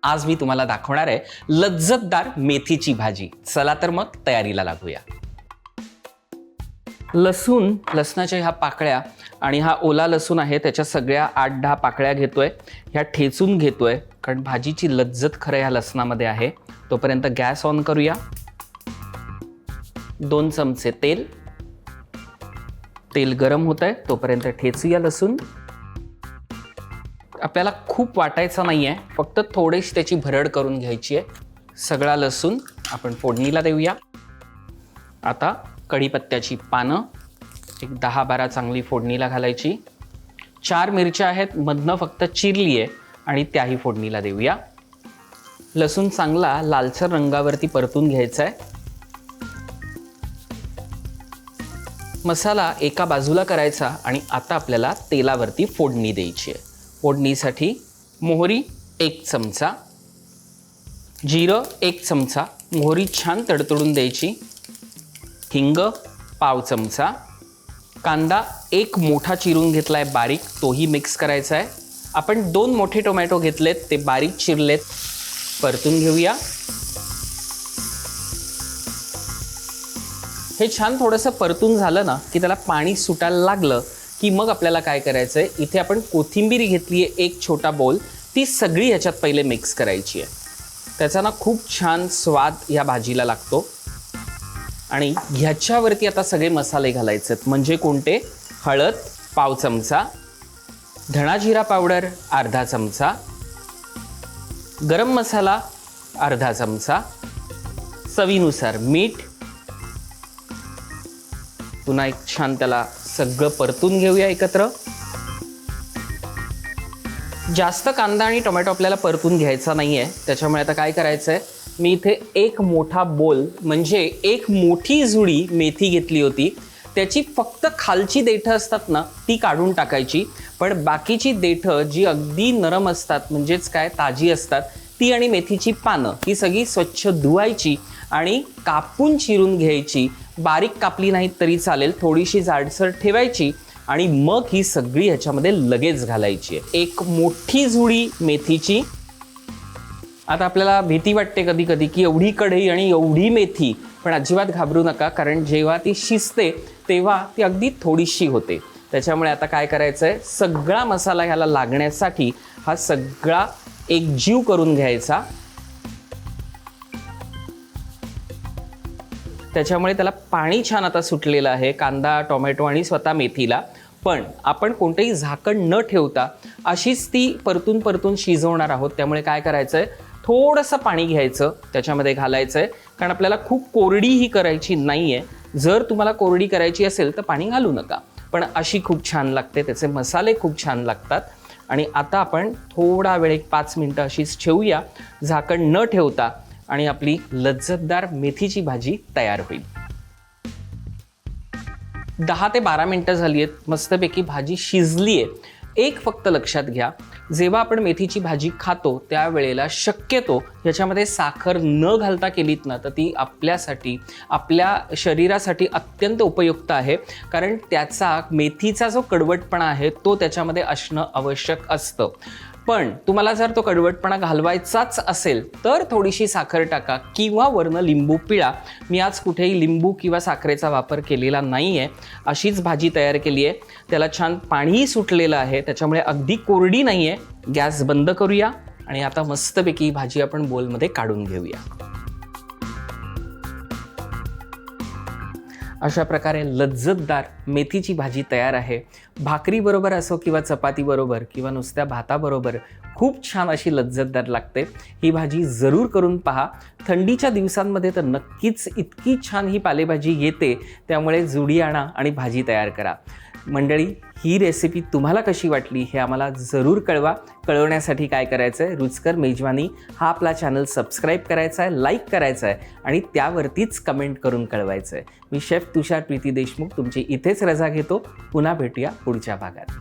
आज मी तुम्हाला दाखवणार आहे लज्जतदार मेथीची भाजी। चला तर मग तयारीला लागूया। लसणाच्या ह्या पाकळ्या आणि हा ओला लसूण आहे त्याच्या सगळ्या 8-10 पाकळ्या घेतोय, ह्या ठेचून घेतोय कारण भाजीची लज्जत खरं ह्या लसणामध्ये आहे। तोपर्यंत गॅस ऑन करूया। 2 चमचे तेल गरम होत आहे तोपर्यंत ठेचूया लसूण। आपल्याला खूप वाटायचं नाहीये, फक्त थोडीशी त्याची भरड करून घ्यायची आहे। सगळा लसूण आपण फोडणीला देऊया। आता कढीपत्त्याची पानं एक 10-12 चांगली फोडणीला घालायची। 4 मिरच्या आहेत, मधनं फक्त चिरली आहे आणि त्याही फोडणीला देऊया। लसूण चांगला लालसर रंगावरती परतून घ्यायचा आहे। मसाला एका बाजूला करायचा आणि आता आपल्याला तेलावरती फोडणी द्यायची आहे। फोडणीसाठी मोहरी 1 चमचा, जिरं 1 चमचा, मोहरी छान तडतडून द्यायची। हिंग 1/2 चमचा, कांदा 1 मोठा चिरून घेतलाय बारीक, तोही मिक्स करायचा आहे। आपण 2 मोठे टोमॅटो घेतलेत, ते बारीक चिरलेत, परतून घेऊया। हे छान थोडंसं परतून झालं ना की त्याला पाणी सुटायला लागलं की मग आपल्याला काय करायचं आहे, इथे आपण कोथिंबीर घेतली आहे 1 छोटा बोल, ती सगळी ह्याच्यात पहिले मिक्स करायची आहे। त्याचा ना खूप छान स्वाद या भाजीला लागतो। आणि ह्याच्यावरती आता सगळे मसाले घालायचे आहेत, म्हणजे कोणते? हळद 1/2 चमचा, धणा जिरा पावडर 1/2 चमचा, गरम मसाला 1/2 चमचा, चवीनुसार मीठ। पुन्हा एक छान त्याला सगळं परतून घेऊया एकत्र। जास्त कांदा आणि टोमॅटो आपल्याला परतून घ्यायचा नाहीये, त्याच्यामुळे आता काय करायचंय, मी इथे 1 मोठा बोल म्हणजे 1 मोठी जुडी मेथी घेतली होती, त्याची फक्त खालची देठं असतात ना ती काढून टाकायची, पण बाकीची देठं जी अगदी नरम असतात म्हणजेच काय ताजी असतात ती आणि मेथीची पानं ही सगळी स्वच्छ धुवायची आणि कापून चिरून घ्यायची। बारीक कापली नाही तरी चालेल, थोडीशी जाडसर ठेवायची आणि मग ही सगळी ह्याच्यामध्ये लगेच घालायची आहे। 1 मोठी जुडी मेथीची। आता आपल्याला भीती वाटते कधी कधी की एवढी कढई आणि एवढी मेथी, पण अजिबात घाबरू नका, कारण जेव्हा ती शिजते तेव्हा ती अगदी थोडीशी होते। त्याच्यामुळे आता काय करायचं आहे, सगळा मसाला ह्याला लागण्यासाठी हा सगळा एकजीव करून घ्यायचा। त्याच्यामुळे त्याला पाणी छान आता सुटलेलं आहे, कांदा टोमॅटो आणि स्वतः मेथीला। पण आपण कोणतेही झाकण न ठेवता अशीच ती परतून परतून शिजवणार आहोत, त्यामुळे काय करायचं आहे, थोडंसं पाणी घ्यायचं त्याच्यामध्ये घालायचं आहे, कारण आपल्याला खूप कोरडी ही करायची नाही आहे। जर तुम्हाला कोरडी करायची असेल तर पाणी घालू नका, पण अशी खूप छान लागते, त्याचे मसाले खूप छान लागतात। आणि आता आपण थोडा वेळ 1-5 मिनटं अशीच ठेवूया झाकण न ठेवता, आणि आपली लज्जतदार मेथीची भाजी तयार होईल। 10 ते 12 मिनटं झाली आहेत, मस्तपैकी भाजी शिजली आहे। एक फक्त लक्षात घ्या, जेव्हा आपण मेथीची भाजी खातो त्यावेळेला शक्यतो याच्यामध्ये साखर न घालता केलीत ना तर ती आपल्यासाठी आपल्या शरीरासाठी अत्यंत उपयुक्त आहे, कारण त्याचा मेथीचा जो कडवटपणा आहे तो त्याच्यामध्ये असणं आवश्यक असतं। पण तुम्हाला जर तो कडवटपणा घालवायचाच असेल तर थोडीशी साखर टाका किंवा वरनं लिंबू पिळा। मी आज कुठेही लिंबू किंवा साखरेचा वापर केलेला नाही आहे, अशीच भाजी तयार केली आहे। त्याला छान पाणीही सुटलेलं आहे, त्याच्यामुळे अगदी कोरडी नाही आहे। गॅस बंद करूया आणि आता मस्तपैकी भाजी आपण बोलमध्ये काढून घेऊया। अशा प्रकारे लज्जतदार मेथीची भाजी तयार आहे। भाकरी बरोबर असो किंवा चपाती बरोबर किंवा नुसत्या भाताबरोबर खूप छान अशी लज्जतदार लागते। ही भाजी जरूर करून पहा। थंडीच्या दिवसांमध्ये तर नक्कीच इतकी छान ही पालेभाजी येते, त्यामुळे जुडी आणा आणि भाजी तयार करा। मंडळी, ही रेसिपी तुम्हाला कशी वाटली हे आम्हाला जरूर कळवा। कळवण्यासाठी काय करायचं आहे, रुचकर मेजवानी हा आपला चॅनल सबस्क्राईब करायचा आहे, लाईक करायचा आहे आणि त्यावरतीच कमेंट करून कळवायचं आहे। मी शेफ तुषार प्रीती देशमुख तुमची इथेच रजा घेतो। पुन्हा भेटूया पुढच्या भागात।